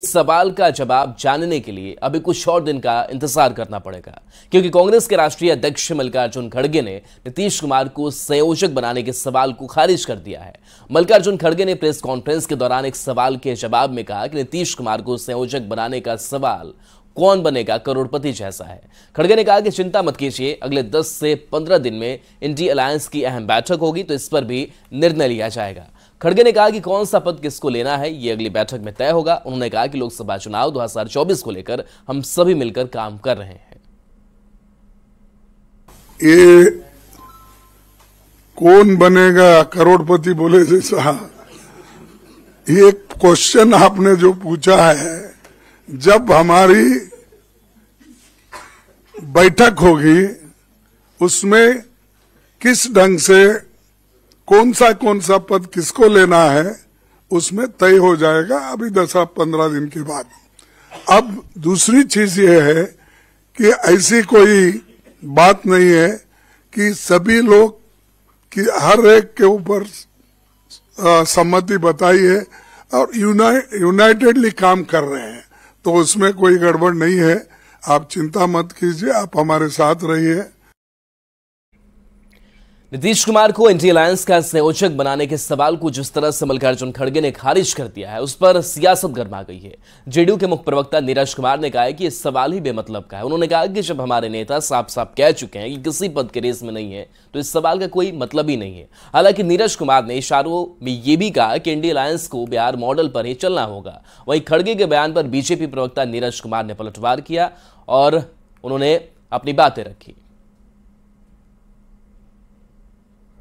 सवाल का जवाब जानने के लिए अभी कुछ और दिन का इंतजार करना पड़ेगा, क्योंकि कांग्रेस के राष्ट्रीय अध्यक्ष मल्लिकार्जुन खड़गे ने नीतीश कुमार को संयोजक बनाने के सवाल को खारिज कर दिया है। मल्लिकार्जुन खड़गे ने प्रेस कॉन्फ्रेंस के दौरान एक सवाल के जवाब में कहा कि नीतीश कुमार को संयोजक बनाने का सवाल कौन बनेगा करोड़पति जैसा है। खड़गे ने कहा कि चिंता मत कीजिए, अगले 10 से 15 दिन में इंडी अलायंस की अहम बैठक होगी तो इस पर भी निर्णय लिया जाएगा। खड़गे ने कहा कि कौन सा पद किसको लेना है ये अगली बैठक में तय होगा। उन्होंने कहा कि लोकसभा चुनाव 2024 को लेकर हम सभी मिलकर काम कर रहे हैं। ये कौन बनेगा करोड़पति बोले जैसा, ये क्वेश्चन आपने जो पूछा है, जब हमारी बैठक होगी उसमें किस ढंग से कौन सा पद किसको लेना है उसमें तय हो जाएगा, अभी 10-15 दिन के बाद। अब दूसरी चीज ये है कि ऐसी कोई बात नहीं है कि सभी लोग कि हर एक के ऊपर सम्मति बताई है और यूनाइटेडली काम कर रहे हैं, तो उसमें कोई गड़बड़ नहीं है। आप चिंता मत कीजिए, आप हमारे साथ रहिए। नीतीश कुमार को इंडी अलायंस का संयोजक बनाने के सवाल को जिस तरह से मल्लिकार्जुन खड़गे ने खारिज कर दिया है, उस पर सियासत गर्मा गई है। जेडीयू के मुख्य प्रवक्ता नीरज कुमार ने कहा है कि यह सवाल ही बेमतलब का है। उन्होंने कहा कि जब हमारे नेता साफ साफ कह चुके हैं कि किसी पद के रेस में नहीं है तो इस सवाल का कोई मतलब ही नहीं है। हालांकि नीरज कुमार ने इशारों में यह भी कहा कि इंडी अलायंस को बिहार मॉडल पर ही चलना होगा। वहीं खड़गे के बयान पर बीजेपी प्रवक्ता नीरज कुमार ने पलटवार किया और उन्होंने अपनी बातें रखी।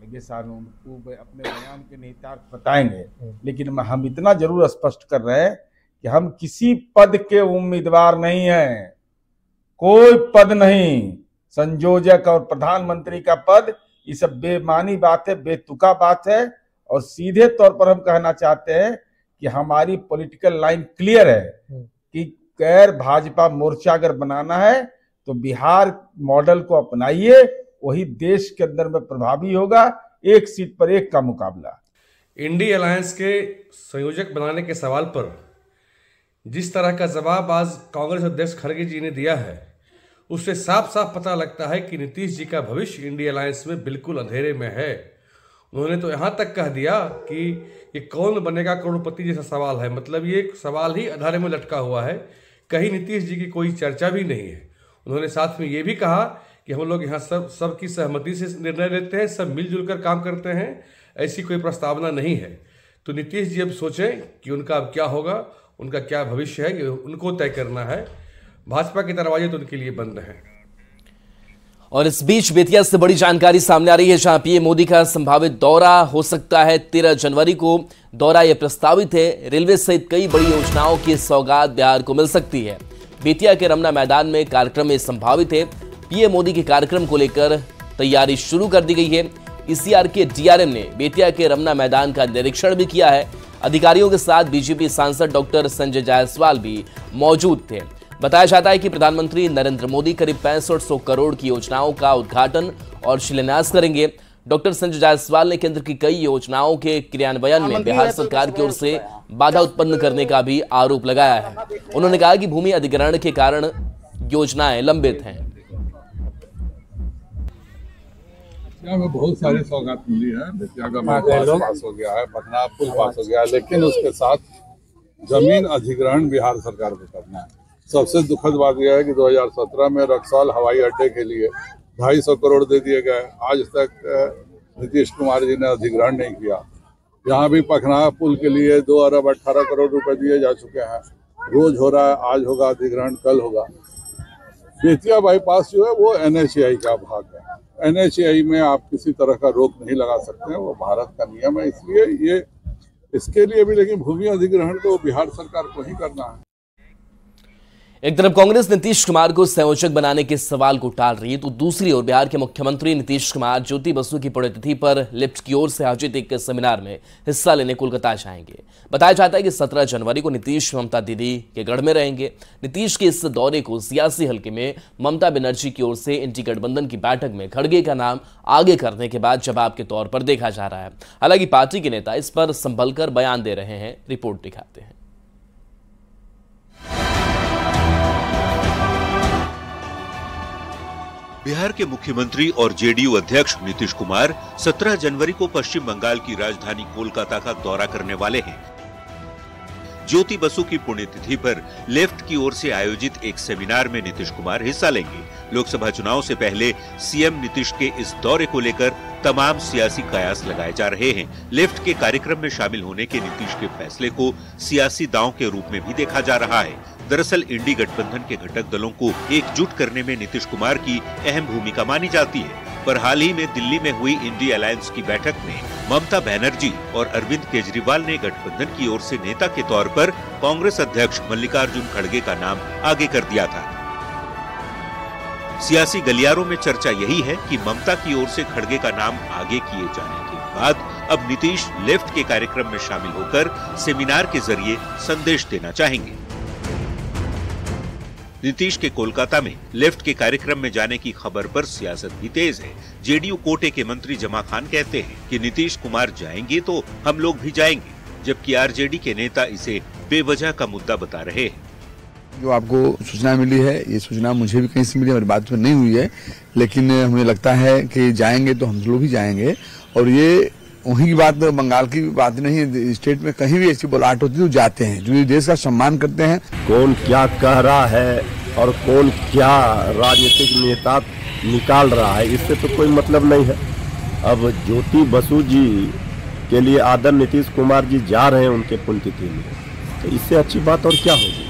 उनको अपने बयान के निहितार्थ बताएंगे, लेकिन हम इतना जरूर स्पष्ट कर रहे हैं कि हम किसी पद के उम्मीदवार नहीं हैं। कोई पद नहीं, संयोजक और प्रधानमंत्री का पद, ये सब बेमानी बात है, बेतुका बात है। और सीधे तौर पर हम कहना चाहते हैं कि हमारी पॉलिटिकल लाइन क्लियर है कि गैर भाजपा मोर्चा अगर बनाना है तो बिहार मॉडल को अपनाइए, वही देश के अंदर में प्रभावी होगा। एक सीट पर एक का मुकाबला। इंडी अलायंस के संयोजक बनाने के सवाल पर जिस तरह का जवाब आज कांग्रेस अध्यक्ष खड़गे जी ने दिया है, उससे साफ साफ पता लगता है कि नीतीश जी का भविष्य इंडी अलायंस में बिल्कुल अंधेरे में है। उन्होंने तो यहाँ तक कह दिया कि ये कौन बनेगा करोड़पति जैसा सवाल है, मतलब ये सवाल ही अंधेरे में लटका हुआ है, कहीं नीतीश जी की कोई चर्चा भी नहीं है। उन्होंने साथ में ये भी कहा कि हम लोग यहाँ सबकी सहमति से निर्णय लेते हैं, सब मिलजुल कर काम करते हैं, ऐसी कोई प्रस्तावना नहीं है। तो नीतीश जी अब सोचें कि उनका अब क्या होगा, उनका क्या भविष्य है, ये उनको तय करना है। भाजपा के दरवाजे तो उनके लिए बंद हैं। और इस बीच बेतिया से बड़ी जानकारी सामने आ रही है, जहां पीएम मोदी का संभावित दौरा हो सकता है 13 जनवरी को। दौरा यह प्रस्तावित है। रेलवे सहित कई बड़ी योजनाओं की सौगात बिहार को मिल सकती है। बेतिया के रमना मैदान में कार्यक्रम में संभावित है। पीएम मोदी के कार्यक्रम को लेकर तैयारी शुरू कर दी गई है। ईसीआर के डीआरएम ने बेतिया के रमना मैदान का निरीक्षण भी किया है। अधिकारियों के साथ बीजेपी सांसद डॉक्टर संजय जायसवाल भी मौजूद थे। बताया जाता है कि प्रधानमंत्री नरेंद्र मोदी करीब 6500 करोड़ की योजनाओं का उद्घाटन और शिलान्यास करेंगे। डॉक्टर संजय जायसवाल ने केंद्र की कई योजनाओं के क्रियान्वयन में बिहार सरकार की ओर से बाधा उत्पन्न करने का भी आरोप लगाया है। उन्होंने कहा कि भूमि अधिग्रहण के कारण योजनाएं लंबित हैं। में बहुत सारी सौगात मिली है। बेतिया का बाईपास पास हो गया है, पटना पुल पास हो गया है, लेकिन उसके साथ जमीन अधिग्रहण बिहार सरकार को करना है। सबसे दुखद बात यह है कि 2017 में रक्सौल हवाई अड्डे के लिए 250 करोड़ दे दिए गए। आज तक नीतीश कुमार जी ने अधिग्रहण नहीं किया। यहाँ भी पखना पुल के लिए 2 अरब 18 करोड़ रुपए दिए जा चुके हैं। रोज हो रहा है, आज होगा अधिग्रहण, कल होगा। बेतिया बाईपास जो है वो NHAI का भाग है। NHAI में आप किसी तरह का रोक नहीं लगा सकते हैं, वो भारत का नियम है। इसलिए ये इसके लिए भी, लेकिन भूमि अधिग्रहण तो बिहार सरकार को ही करना है। एक तरफ कांग्रेस नीतीश कुमार को संयोजक बनाने के सवाल को टाल रही है, तो दूसरी ओर बिहार के मुख्यमंत्री नीतीश कुमार ज्योति बसु की पुण्यतिथि पर लिफ्ट की ओर से आयोजित एक सेमिनार में हिस्सा लेने कोलकाता जाएंगे। बताया जाता है कि 17 जनवरी को नीतीश ममता दीदी के गढ़ में रहेंगे। नीतीश के इस दौरे को सियासी हल्के में ममता बनर्जी की ओर से इंडी गठबंधन की बैठक में खड़गे का नाम आगे करने के बाद जवाब के तौर पर देखा जा रहा है। हालांकि पार्टी के नेता इस पर संभल कर बयान दे रहे हैं। रिपोर्ट दिखाते हैं। बिहार के मुख्यमंत्री और जेडीयू अध्यक्ष नीतीश कुमार 17 जनवरी को पश्चिम बंगाल की राजधानी कोलकाता का दौरा करने वाले हैं। ज्योति बसु की पुण्यतिथि पर लेफ्ट की ओर से आयोजित एक सेमिनार में नीतीश कुमार हिस्सा लेंगे। लोकसभा चुनाव से पहले सीएम नीतीश के इस दौरे को लेकर तमाम सियासी कयास लगाए जा रहे हैं। लेफ्ट के कार्यक्रम में शामिल होने के नीतीश के फैसले को सियासी दांव के रूप में भी देखा जा रहा है। दरअसल इंडी गठबंधन के घटक दलों को एकजुट करने में नीतीश कुमार की अहम भूमिका मानी जाती है। पर हाल ही में दिल्ली में हुई इंडी अलायंस की बैठक में ममता बनर्जी और अरविंद केजरीवाल ने गठबंधन की ओर से नेता के तौर पर कांग्रेस अध्यक्ष मल्लिकार्जुन खड़गे का नाम आगे कर दिया था। सियासी गलियारों में चर्चा यही है कि ममता की ओर से खड़गे का नाम आगे किए जाने के बाद अब नीतीश लेफ्ट के कार्यक्रम में शामिल होकर सेमिनार के जरिए संदेश देना चाहेंगे। नीतीश के कोलकाता में लेफ्ट के कार्यक्रम में जाने की खबर पर सियासत भी तेज है। जेडीयू कोटे के मंत्री जमा खान कहते हैं कि नीतीश कुमार जाएंगे तो हम लोग भी जाएंगे, जबकि आरजेडी के नेता इसे बेवजह का मुद्दा बता रहे हैं। जो आपको सूचना मिली है, ये सूचना मुझे भी कहीं से मिली, हमारी बात नहीं हुई है, लेकिन हमें लगता है कि जाएंगे तो हम लोग भी जाएंगे। और ये वहीं की बात, बंगाल की बात नहीं है, स्टेट में कहीं भी ऐसी बुलाहट होती है तो जाते हैं, जो देश का सम्मान करते हैं। कौन क्या कह रहा है और कौन क्या राजनीतिक नेता निकाल रहा है, इससे तो कोई मतलब नहीं है। अब ज्योति बसु जी के लिए आदर नीतीश कुमार जी जा रहे हैं उनके पुण्यतिथि में, तो इससे अच्छी बात और क्या होगी।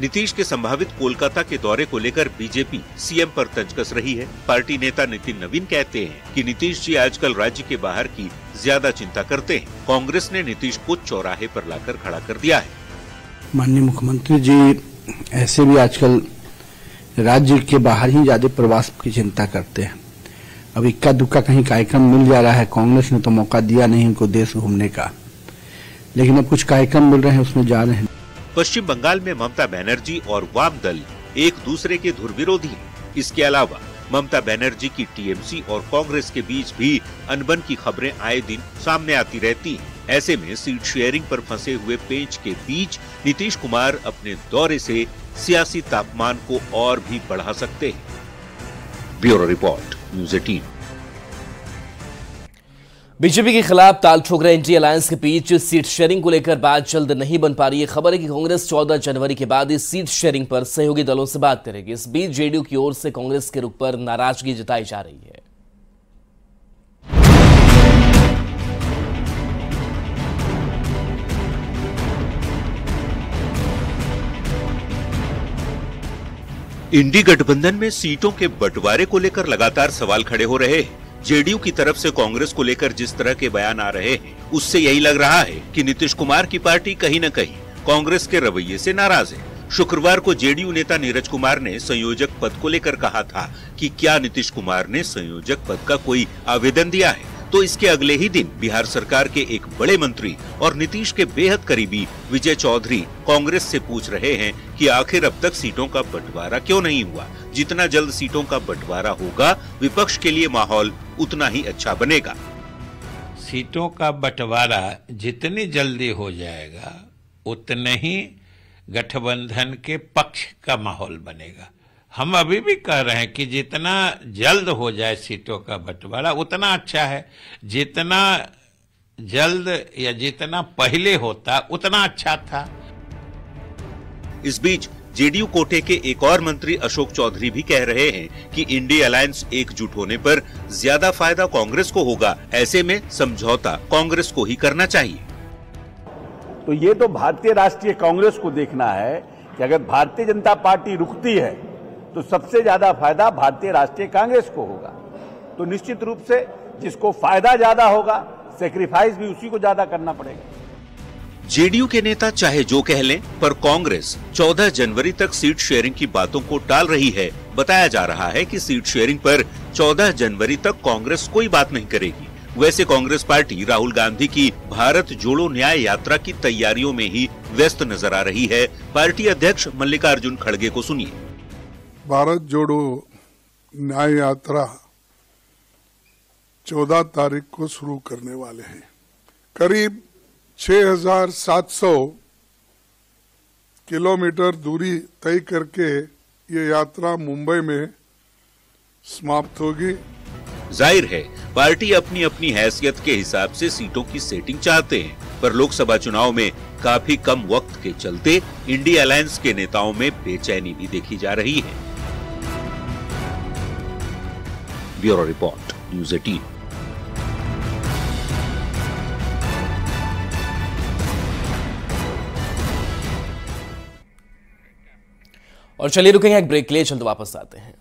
नीतीश के संभावित कोलकाता के दौरे को लेकर बीजेपी सीएम पर तंज कस रही है। पार्टी नेता नितिन नवीन कहते हैं कि नीतीश जी आजकल राज्य के बाहर की ज्यादा चिंता करते हैं। कांग्रेस ने नीतीश को चौराहे पर लाकर खड़ा कर दिया है। माननीय मुख्यमंत्री जी ऐसे भी आजकल राज्य के बाहर ही ज्यादा प्रवास की चिंता करते हैं। अब इक्का दुक्का कहीं कार्यक्रम मिल जा रहा है, कांग्रेस ने तो मौका दिया नहीं उनको देश घूमने का, लेकिन अब कुछ कार्यक्रम मिल रहे हैं उसमें जा रहे हैं। पश्चिम बंगाल में ममता बनर्जी और वाम दल एक दूसरे के धुर विरोधी हैं। इसके अलावा ममता बनर्जी की टीएमसी और कांग्रेस के बीच भी अनबन की खबरें आए दिन सामने आती रहती हैं। ऐसे में सीट शेयरिंग पर फंसे हुए पेंच के बीच नीतीश कुमार अपने दौरे से सियासी तापमान को और भी बढ़ा सकते हैं। Bureau report, news 18। बीजेपी के खिलाफ ताल ठोक रहे इंडी अलायंस के बीच सीट शेयरिंग को लेकर बात जल्द नहीं बन पा रही है। खबर है कि कांग्रेस 14 जनवरी के बाद इस सीट शेयरिंग पर सहयोगी दलों से बात करेगी। इस बीच जेडीयू की ओर से कांग्रेस के रुख पर नाराजगी जताई जा रही है। इंडी गठबंधन में सीटों के बंटवारे को लेकर लगातार सवाल खड़े हो रहे हैं। जेडीयू की तरफ से कांग्रेस को लेकर जिस तरह के बयान आ रहे हैं, उससे यही लग रहा है कि नीतीश कुमार की पार्टी कहीं न कहीं कांग्रेस के रवैये से नाराज है। शुक्रवार को जेडीयू नेता नीरज कुमार ने संयोजक पद को लेकर कहा था कि क्या नीतीश कुमार ने संयोजक पद का कोई आवेदन दिया है, तो इसके अगले ही दिन बिहार सरकार के एक बड़े मंत्री और नीतीश के बेहद करीबी विजय चौधरी कांग्रेस से पूछ रहे हैं कि आखिर अब तक सीटों का बंटवारा क्यों नहीं हुआ। जितना जल्द सीटों का बंटवारा होगा, विपक्ष के लिए माहौल उतना ही अच्छा बनेगा। सीटों का बंटवारा जितनी जल्दी हो जाएगा, उतने ही गठबंधन के पक्ष का माहौल बनेगा। हम अभी भी कह रहे हैं कि जितना जल्द हो जाए सीटों का बंटवारा उतना अच्छा है। जितना जल्द या जितना पहले होता उतना अच्छा था। इस बीच जेडीयू कोटे के एक और मंत्री अशोक चौधरी भी कह रहे हैं कि इंडी अलायंस एकजुट होने पर ज्यादा फायदा कांग्रेस को होगा। ऐसे में समझौता कांग्रेस को ही करना चाहिए। तो ये तो भारतीय राष्ट्रीय कांग्रेस को देखना है कि अगर भारतीय जनता पार्टी रुकती है तो सबसे ज्यादा फायदा भारतीय राष्ट्रीय कांग्रेस को होगा। तो निश्चित रूप से जिसको फायदा ज्यादा होगा, सेक्रीफाइस भी उसी को ज्यादा करना पड़ेगा। जेडीयू के नेता चाहे जो कह लें, पर कांग्रेस 14 जनवरी तक सीट शेयरिंग की बातों को टाल रही है। बताया जा रहा है कि सीट शेयरिंग पर 14 जनवरी तक कांग्रेस कोई बात नहीं करेगी। वैसे कांग्रेस पार्टी राहुल गांधी की भारत जोड़ो न्याय यात्रा की तैयारियों में ही व्यस्त नजर आ रही है। पार्टी अध्यक्ष मल्लिकार्जुन खड़गे को सुनिए। भारत जोड़ो न्याय यात्रा 14 तारीख को शुरू करने वाले हैं। करीब 6,700 किलोमीटर दूरी तय करके ये यात्रा मुंबई में समाप्त होगी। जाहिर है पार्टी अपनी अपनी हैसियत के हिसाब से सीटों की सेटिंग चाहते हैं, पर लोकसभा चुनाव में काफी कम वक्त के चलते इंडिया अलायंस के नेताओं में बेचैनी भी देखी जा रही है। Bureau report, news 18। और चलिए रुकेंगे एक ब्रेक के लिए, जल्द वापस आते हैं।